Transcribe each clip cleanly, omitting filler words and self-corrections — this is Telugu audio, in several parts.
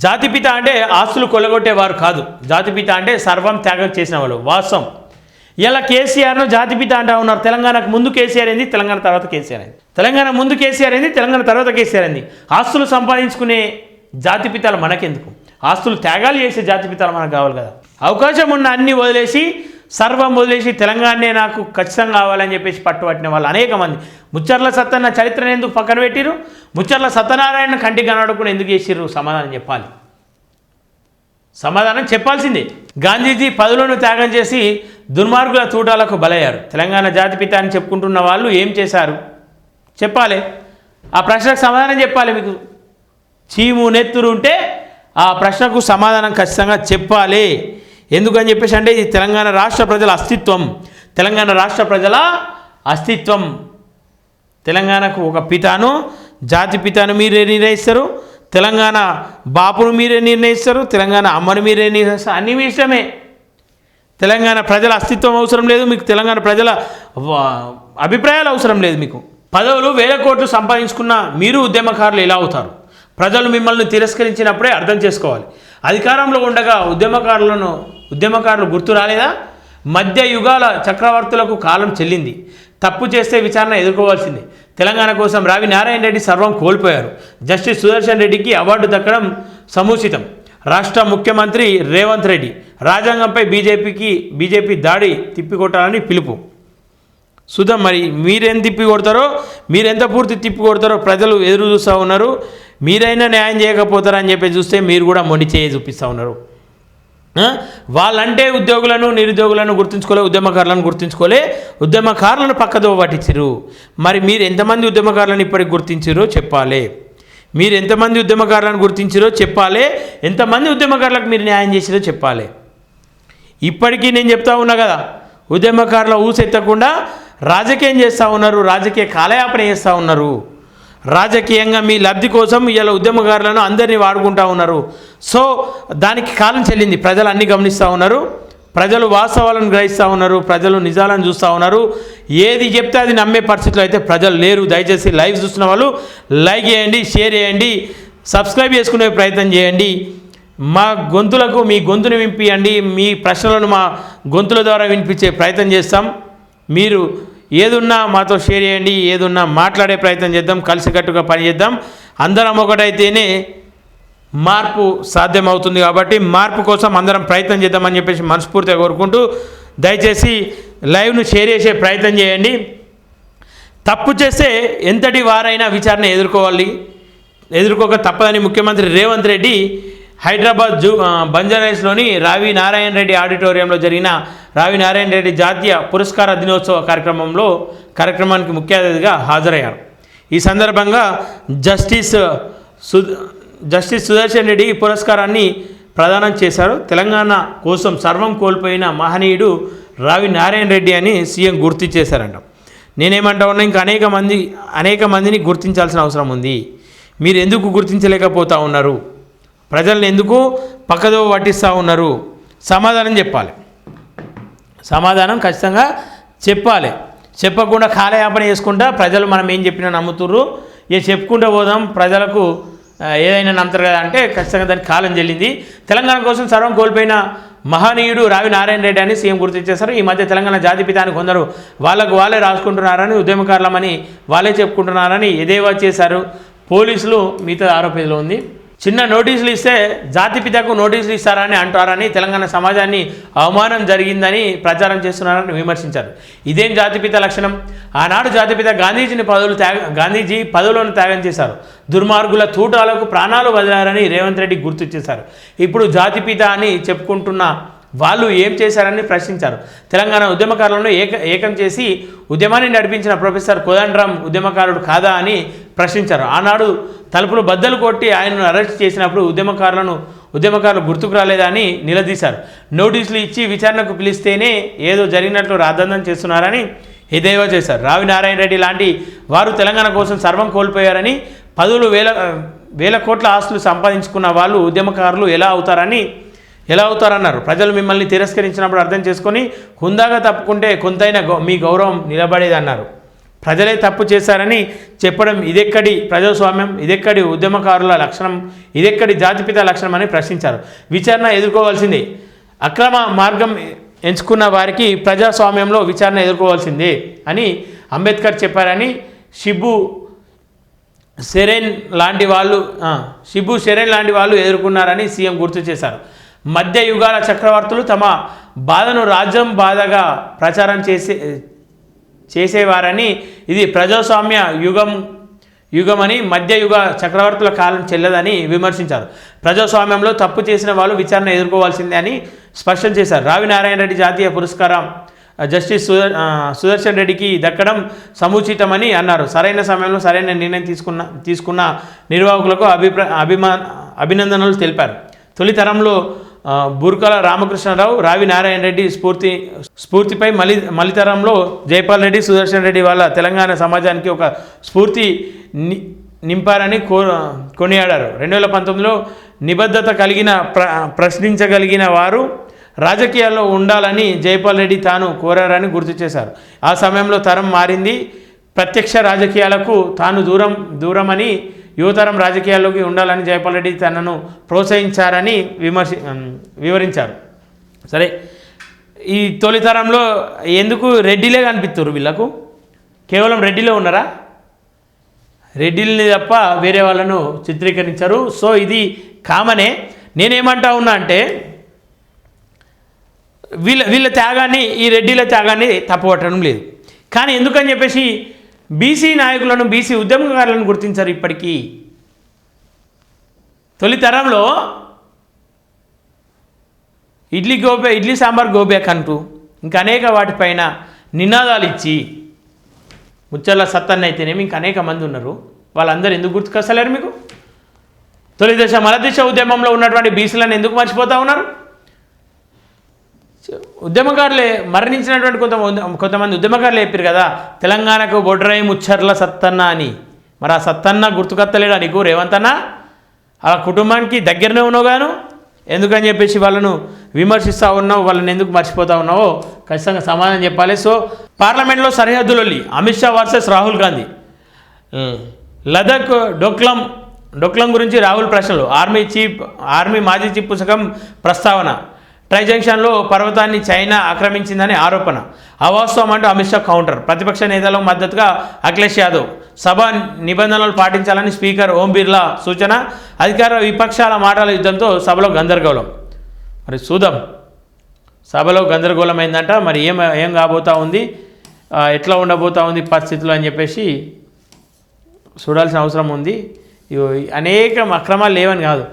జాతిపిత అంటే ఆస్తులు కొల్లగొట్టేవారు కాదు. జాతిపిత అంటే సర్వం త్యాగం చేసిన వాళ్ళు. వాస్తవం. ఇలా కేసీఆర్ను జాతిపిత అంటా ఉన్నారు. తెలంగాణకు ముందు కేసీఆర్ అయింది, తెలంగాణ తర్వాత కేసీఆర్ అయింది. తెలంగాణ ముందు కేసీఆర్ అయింది, తెలంగాణ తర్వాత కేసీఆర్ అయింది. ఆస్తులు సంపాదించుకునే జాతిపితాలు మనకెందుకు? ఆస్తులు త్యాగాలు చేసే జాతిపితాలు మనకు కావాలి కదా. అవకాశం ఉన్న అన్ని వదిలేసి, సర్వం వదిలేసి తెలంగాణనే నాకు ఖచ్చితంగా కావాలని చెప్పేసి పట్టుబట్టిన వాళ్ళు అనేక మంది. ముచ్చర్ల సత్తన్న చరిత్రను ఎందుకు పక్కన పెట్టిరు? ముచ్చర్ల సత్యనారాయణ కంటికి కనబడకుండా ఎందుకు చేసిర్రు? సమాధానం చెప్పాలి. సమాధానం చెప్పాల్సిందే. గాంధీజీ పదవులను త్యాగం చేసి దుర్మార్గుల తూటాలకు బలయ్యారు. తెలంగాణ జాతిపిత అని చెప్పుకుంటున్న వాళ్ళు ఏం చేశారు చెప్పాలి. ఆ ప్రశ్నకు సమాధానం చెప్పాలి. మీకు చీము నెత్తురు ఉంటే ఆ ప్రశ్నకు సమాధానం ఖచ్చితంగా చెప్పాలి. ఎందుకని చెప్పేసి అంటే ఇది తెలంగాణ రాష్ట్ర ప్రజల అస్తిత్వం. తెలంగాణ రాష్ట్ర ప్రజల అస్తిత్వం. తెలంగాణకు ఒక పితాను, జాతి పితాను మీరే నిర్ణయిస్తారు. తెలంగాణ బాపును మీరే నిర్ణయిస్తారు. తెలంగాణ అమ్మను మీరే నిర్ణయిస్తారు. అన్నీ మీ ఇష్టమే. తెలంగాణ ప్రజల అస్తిత్వం అవసరం లేదు మీకు. తెలంగాణ ప్రజల అభిప్రాయాలు అవసరం లేదు మీకు. పదవులు 1000 కోట్లు సంపాదించుకున్న మీరు ఉద్యమకారులు ఎలా అవుతారు? ప్రజలు మిమ్మల్ని తిరస్కరించినప్పుడే అర్థం చేసుకోవాలి. అధికారంలో ఉండగా ఉద్యమకారులు గుర్తు రాలేదా? మధ్య యుగాల చక్రవర్తులకు కాలం చెల్లింది. తప్పు చేస్తే విచారణ ఎదుర్కోవాల్సిందే. తెలంగాణ కోసం రావి నారాయణ రెడ్డి సర్వం కోల్పోయారు. జస్టిస్ సుదర్శన్ రెడ్డికి అవార్డు దక్కడం సముచితం. రాష్ట్ర ముఖ్యమంత్రి రేవంత్ రెడ్డి రాజ్యాంగంపై బీజేపీ దాడి తిప్పికొట్టాలని పిలుపు. సుధా, మరి మీరేం తిప్పి కొడతారో, మీరెంత పూర్తి తిప్పి కొడతారో ప్రజలు ఎదురు చూస్తూ ఉన్నారు. మీరైనా న్యాయం చేయకపోతారని చెప్పి చూస్తే మీరు కూడా మొండి చేయి చూపిస్తూ ఉన్నారు. వాళ్ళంటే ఉద్యోగులను, నిరుద్యోగులను గుర్తుంచుకోలే, ఉద్యమకారులను గుర్తుంచుకోలే, ఉద్యమకారులను పక్కదో పట్టించారు. మరి మీరు ఎంతమంది ఉద్యమకారులను ఇప్పటికి గుర్తించారో చెప్పాలి. మీరు ఎంతమంది ఉద్యమకారులను గుర్తించారో చెప్పాలి. ఎంతమంది ఉద్యమకారులకు మీరు న్యాయం చేసారో చెప్పాలి. ఇప్పటికీ నేను చెప్తా ఉన్నా కదా, ఉద్యమకారుల ఊసెత్తకుండా రాజకీయం చేస్తూ ఉన్నారు, రాజకీయ కాలయాపన చేస్తూ ఉన్నారు. రాజకీయంగా మీ లబ్ధి కోసం ఇలా ఉద్యమకారులను అందరినీ వాడుకుంటూ ఉన్నారు. సో దానికి కాలం చెల్లింది. ప్రజలు అన్నీ గమనిస్తూ ఉన్నారు. ప్రజలు వాస్తవాలను గ్రహిస్తూ ఉన్నారు. ప్రజలు నిజాలను చూస్తూ ఉన్నారు. ఏది చెప్తే అది నమ్మే పరిస్థితిలో అయితే ప్రజలు లేరు. దయచేసి లైవ్ చూస్తున్న వాళ్ళు లైక్ చేయండి, షేర్ చేయండి, సబ్స్క్రైబ్ చేసుకునే ప్రయత్నం చేయండి. మా గొంతులకు మీ గొంతును వినిపించండి. మీ ప్రశ్నలను మా గొంతుల ద్వారా వినిపించే ప్రయత్నం చేస్తాం. మీరు ఏదున్నా మాతో షేర్ చేయండి, ఏదున్నా మాట్లాడే ప్రయత్నం చేద్దాం, కలిసికట్టుగా పనిచేద్దాం. అందరం ఒకటైతేనే మార్పు సాధ్యమవుతుంది. కాబట్టి మార్పు కోసం అందరం ప్రయత్నం చేద్దామని చెప్పేసి మనస్ఫూర్తిగా కోరుకుంటూ దయచేసి లైవ్ను షేర్ చేసే ప్రయత్నం చేయండి. తప్పు చేస్తే ఎంతటి వారైనా విచారణ ఎదుర్కోక తప్పదని ముఖ్యమంత్రి రేవంత్ రెడ్డి హైదరాబాద్ బంజారాహిల్స్లోని రావి నారాయణ రెడ్డి ఆడిటోరియంలో జరిగిన రావి నారాయణ రెడ్డి జాతీయ పురస్కార దినోత్సవ కార్యక్రమానికి ముఖ్య అతిథిగా హాజరయ్యారు. ఈ సందర్భంగా జస్టిస్ సుదర్శన్ రెడ్డి ఈ పురస్కారాన్ని ప్రదానం చేశారు. తెలంగాణ కోసం సర్వం కోల్పోయిన మహనీయుడు రావి నారాయణ రెడ్డి అని సీఎం గుర్తు చేశారంట. నేనేమంటా ఉన్నా, ఇంకా అనేక మందిని గుర్తించాల్సిన అవసరం ఉంది. మీరు ఎందుకు గుర్తించలేకపోతూ ఉన్నారు? ప్రజల్ని ఎందుకు పక్కదో పట్టిస్తూ ఉన్నారు? సమాధానం చెప్పాలి. సమాధానం ఖచ్చితంగా చెప్పాలి. చెప్పకుండా కాలయాపన చేసుకుంటా ప్రజలు మనం ఏం చెప్పినా నమ్ముతుర్రు. చెప్పుకుంటూ పోదాం, ప్రజలకు ఏదైనా నమ్ముతారు కదా అంటే ఖచ్చితంగా దానికి కాలం చెల్లింది. తెలంగాణ కోసం సర్వం కోల్పోయిన మహనీయుడు రావి నారాయణ రెడ్డి అని సీఎం గుర్తించేశారు. ఈ మధ్య తెలంగాణ జాతిపితాన్ని కొందరు వాళ్ళే రాసుకుంటున్నారని, ఉద్యమకారులమని వాళ్ళే చెప్పుకుంటున్నారని ఎదేవా చేశారు. పోలీసులు మిగతా ఆరోపణలో ఉంది. చిన్న నోటీసులు ఇస్తే జాతిపితకు నోటీసులు ఇస్తారని అంటారని తెలంగాణ సమాజాన్ని అవమానం జరిగిందని ప్రచారం చేస్తున్నారని విమర్శించారు. ఇదేం జాతిపిత లక్షణం? ఆనాడు జాతిపిత గాంధీజీ పదవులను త్యాగం చేశారు. దుర్మార్గుల తూటాలకు ప్రాణాలు వదిలారని రేవంత్ రెడ్డి గుర్తు చేశారు. ఇప్పుడు జాతిపిత అని చెప్పుకుంటున్న వాళ్ళు ఏం చేశారని ప్రశ్నించారు. తెలంగాణ ఉద్యమకారులను ఏకం చేసి ఉద్యమాన్ని నడిపించిన ప్రొఫెసర్ కోదండరాం ఉద్యమకారుడు కాదా అని ప్రశ్నించారు. ఆనాడు తలుపులు బద్దలు కొట్టి ఆయనను అరెస్ట్ చేసినప్పుడు ఉద్యమకారులు గుర్తుకు రాలేదని నిలదీశారు. నోటీసులు ఇచ్చి విచారణకు పిలిస్తేనే ఏదో జరిగినట్లు రాద్ధాంతం చేస్తున్నారని ఎద్దేవా చేశారు. రావి నారాయణ రెడ్డి లాంటి వారు తెలంగాణ కోసం సర్వం కోల్పోయారని, పదులు వేల కోట్ల ఆస్తులు సంపాదించుకున్న వాళ్ళు ఉద్యమకారులు ఎలా అవుతారన్నారు. ప్రజలు మిమ్మల్ని తిరస్కరించినప్పుడు అర్థం చేసుకొని హుందాగా తప్పుకుంటే కొంతైనా మీ గౌరవం నిలబడేదన్నారు. ప్రజలే తప్పు చేశారని చెప్పడం ఇదెక్కడి ప్రజాస్వామ్యం, ఇదెక్కడి ఉద్యమకారుల లక్షణం, ఇదెక్కడి జాతిపిత లక్షణం అని ప్రశ్నించారు. విచారణ ఎదుర్కోవాల్సిందే, అక్రమ మార్గం ఎంచుకున్న వారికి ప్రజాస్వామ్యంలో విచారణ ఎదుర్కోవాల్సిందే అని అంబేద్కర్ చెప్పారని షిబు షెరెన్ లాంటి వాళ్ళు ఎదుర్కొన్నారని సీఎం గుర్తు చేశారు. మధ్య యుగాల చక్రవర్తులు తమ బాధను రాజ్యం బాధగా ప్రచారం చేసేవారని, ఇది ప్రజాస్వామ్య యుగమని, మధ్యయుగ చక్రవర్తుల కాలం చెల్లదని విమర్శించారు. ప్రజాస్వామ్యంలో తప్పు చేసిన వాళ్ళు విచారణ ఎదుర్కోవాల్సిందే అని స్పష్టం చేశారు. రావి నారాయణ రెడ్డి జాతీయ పురస్కారం జస్టిస్ సుదర్శన్ రెడ్డికి దక్కడం సముచితమని అన్నారు. సరైన సమయంలో సరైన నిర్ణయం తీసుకున్న నిర్వాహకులకు అభినందనలు తెలిపారు. తొలి తరంలో బూర్కల రామకృష్ణరావు, రావి నారాయణ రెడ్డి స్ఫూర్తిపై మలితరంలో జైపాల్ రెడ్డి, సుదర్శన్ రెడ్డి వాళ్ళ తెలంగాణ సమాజానికి ఒక స్ఫూర్తి నింపారని కొనియాడారు. 2019లో నిబద్ధత కలిగిన ప్రశ్నించగలిగిన వారు రాజకీయాల్లో ఉండాలని జైపాల్ రెడ్డి తాను కోరారని గుర్తు చేశారు. ఆ సమయంలో తరం మారింది, ప్రత్యక్ష రాజకీయాలకు తాను దూరమని, యువతరం రాజకీయాల్లోకి ఉండాలని జైపాల్ రెడ్డి తనను ప్రోత్సహించారని వివరించారు. సరే, ఈ తొలితరంలో ఎందుకు రెడ్డిలే కనిపిస్తారు? వీళ్ళకు కేవలం రెడ్డిలో ఉన్నారా? రెడ్డిల్ని తప్ప వేరే వాళ్ళను చిత్రీకరించారు. సో ఇది కామనే. నేనేమంటా ఉన్నా అంటే వీళ్ళ త్యాగాన్ని, ఈ రెడ్డిల త్యాగాన్ని తప్పుపట్టడం లేదు. కానీ ఎందుకని చెప్పేసి బీసీ నాయకులను, బీసీ ఉద్యమకారులను గుర్తించారు. ఇప్పటికీ తొలి తరంలో ఇడ్లీ సాంబార్ గోబేక్ అంటూ ఇంకా అనేక వాటిపైన నినాదాలు ఇచ్చి, ముచ్చర్ల సత్తన్న అయితేనేమి ఇంకా అనేక మంది ఉన్నారు. వాళ్ళందరూ ఎందుకు గుర్తుకొస్తలేరు మీకు? తొలి దశ మలదశ ఉద్యమంలో ఉన్నటువంటి బీసీలను ఎందుకు మర్చిపోతూ ఉన్నారు? ఉద్యమకారులే మరణించినటువంటి కొంతమంది ఉద్యమకారులు చెప్పారు కదా, తెలంగాణకు బొడ్రాయి ముచ్చర్ల సత్తన్న అని. మరి ఆ సత్తన్న గుర్తుకొత్తలేడా నీకు రేవంత్ అన్న? ఆ కుటుంబానికి దగ్గరనే ఉన్నావుగాను, ఎందుకని చెప్పేసి వాళ్ళను విమర్శిస్తూ ఉన్నావు, వాళ్ళని ఎందుకు మర్చిపోతూ ఉన్నావో ఖచ్చితంగా సమాధానం చెప్పాలి. సో పార్లమెంట్లో సరిహద్దులొల్లి, అమిత్ షా వర్సెస్ రాహుల్ గాంధీ. లదక్ డోక్లం గురించి రాహుల్ ప్రశ్నలు, ఆర్మీ మాజీ చీఫ్ పుస్తకం ప్రస్తావన. ట్రై జంక్షన్లో పర్వతాన్ని చైనా ఆక్రమించిందని ఆరోపణ, అవాస్తవం అంటూ అమిత్ షా కౌంటర్. ప్రతిపక్ష నేతలకు మద్దతుగా అఖిలేష్ యాదవ్, సభ నిబంధనలు పాటించాలని స్పీకర్ ఓం బిర్లా సూచన. అధికార విపక్షాల మాటల యుద్ధంతో సభలో గందరగోళం. మరి చూద్దాం, సభలో గందరగోళమైందంట. మరి ఏం కాబోతా ఉంది, ఎట్లా ఉండబోతా ఉంది పరిస్థితులు అని చెప్పేసి చూడాల్సిన అవసరం ఉంది. అనేక అక్రమాలు లేవని కాదు,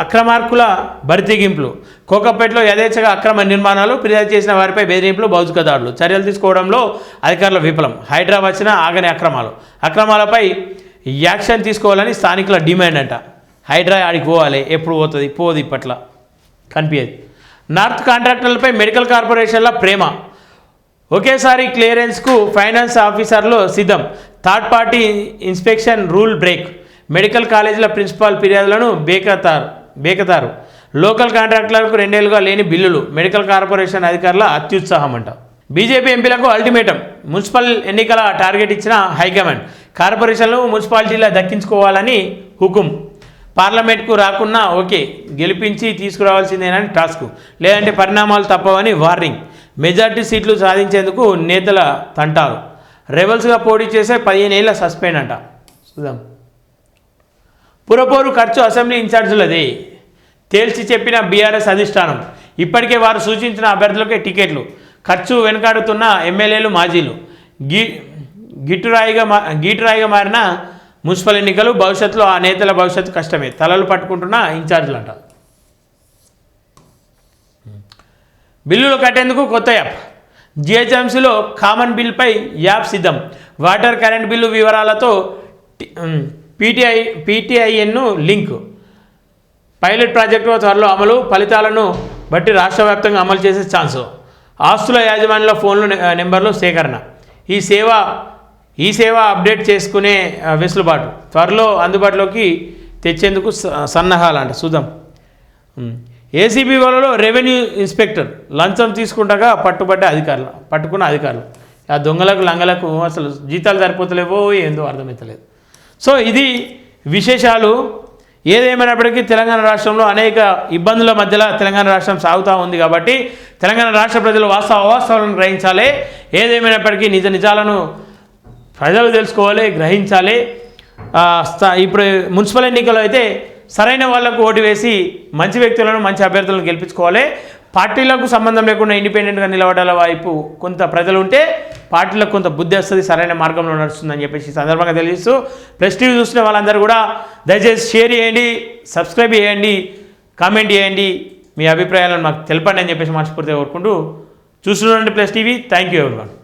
అక్రమార్కుల బరితెగింపులు, కోకపేటలో యథేచ్ఛగా అక్రమ నిర్మాణాలు, ఫిర్యాదు చేసిన వారిపై బెదిరింపులు, భౌతిక దాడులు, చర్యలు తీసుకోవడంలో అధికారుల విఫలం, హైడ్రా వచ్చిన ఆగని అక్రమాలపై యాక్షన్ తీసుకోవాలని స్థానికుల డిమాండ్ అంట. హైడ్రా ఆడికి పోవాలి, ఎప్పుడు పోతుంది? పోదు, ఇప్పట్లో కనిపించదు. నార్త్ కాంట్రాక్టర్లపై మెడికల్ కార్పొరేషన్ల ప్రేమ, ఒకేసారి క్లియరెన్స్కు ఫైనాన్స్ ఆఫీసర్లు సిద్ధం, third party inspection rule break, medical కాలేజీల ప్రిన్సిపాల్ ఫిర్యాదులను బేకతారు, లోకల్ కాంట్రాక్టర్లకు 2 ఏళ్లుగా లేని బిల్లులు, మెడికల్ కార్పొరేషన్ అధికారుల అత్యుత్సాహం అంట. బీజేపీ ఎంపీలకు అల్టిమేటం, మున్సిపల్ ఎన్నికల టార్గెట్ ఇచ్చిన హైకమాండ్, కార్పొరేషన్లు మున్సిపాలిటీల దక్కించుకోవాలని హుకుం, పార్లమెంట్కు రాకున్నా ఓకే, గెలిపించి తీసుకురావాల్సిందేనని టాస్క్, లేదంటే పరిణామాలు తప్పవని వార్నింగ్, మెజార్టీ సీట్లు సాధించేందుకు నేతల తంటారు, రెబల్స్గా పోటీ చేసే 15 ఏళ్ల సస్పెండ్ అంట. చూద్దాం. పురపోరు ఖర్చు అసెంబ్లీ ఇన్ఛార్జీలదే తేల్చి చెప్పిన బీఆర్ఎస్ అధిష్టానం, ఇప్పటికే వారు సూచించిన అభ్యర్థులకే టికెట్లు, ఖర్చు వెనుకాడుతున్న ఎమ్మెల్యేలు, మాజీలు, గీటురాయిగా మారిన మున్సిపల్ ఎన్నికలు, భవిష్యత్తులో ఆ నేతల భవిష్యత్తు కష్టమే, తలలు పట్టుకుంటున్న ఇన్ఛార్జీలు అంట. బిల్లులు కట్టేందుకు కొత్త యాప్, జిహెచ్ఎంసీలో కామన్ బిల్పై యాప్ సిద్ధం, వాటర్ కరెంట్ బిల్లు వివరాలతో పీటీఐఎన్ను లింక్, పైలట్ ప్రాజెక్టు త్వరలో అమలు, ఫలితాలను బట్టి రాష్ట్ర వ్యాప్తంగా అమలు చేసే ఛాన్సు, ఆస్తుల యాజమాన్యుల ఫోన్లు నెంబర్లు సేకరణ, ఈ సేవ అప్డేట్ చేసుకునే వెసులుబాటు త్వరలో అందుబాటులోకి తెచ్చేందుకు సన్నాహాలంట. చూద్దాం. ఏసీబీ వాళ్ళలో రెవెన్యూ ఇన్స్పెక్టర్ లంచం తీసుకుంటగా పట్టుకున్న అధికారులు, ఆ దొంగలకు లంగలకు అసలు జీతాలు సరిపోతలేవో ఏందో అర్థమవుతలేదు. సో ఇది విశేషాలు. ఏదేమైనప్పటికీ తెలంగాణ రాష్ట్రంలో అనేక ఇబ్బందుల మధ్యలో తెలంగాణ రాష్ట్రం సాగుతూ ఉంది కాబట్టి తెలంగాణ రాష్ట్ర ప్రజలు వాస్తవాలను గ్రహించాలి. ఏదేమైనప్పటికీ నిజాలను ప్రజలు తెలుసుకోవాలి, గ్రహించాలి. ఇప్పుడు మున్సిపల్ ఎన్నికలు అయితే సరైన వాళ్లకు ఓటు వేసి మంచి వ్యక్తులను మంచి అభ్యర్థులను గెలిపించుకోవాలి. పార్టీలకు సంబంధం లేకుండా ఇండిపెండెంట్గా నిలబడాల వైపు కొంత ప్రజలు ఉంటే పార్టీలకు కొంత బుద్ధి వస్తుంది, సరైన మార్గంలో నడుస్తుందని చెప్పేసి సందర్భంగా తెలియజేస్తూ ప్రెస్ టీవీ చూసిన వాళ్ళందరూ కూడా దయచేసి షేర్ చేయండి, సబ్స్క్రైబ్ చేయండి, కామెంట్ చేయండి, మీ అభిప్రాయాలను మాకు తెలపండి అని చెప్పేసి మనస్ఫూర్తిగా కోరుకుంటూ చూస్తున్నాండి press TV. Thank you everyone.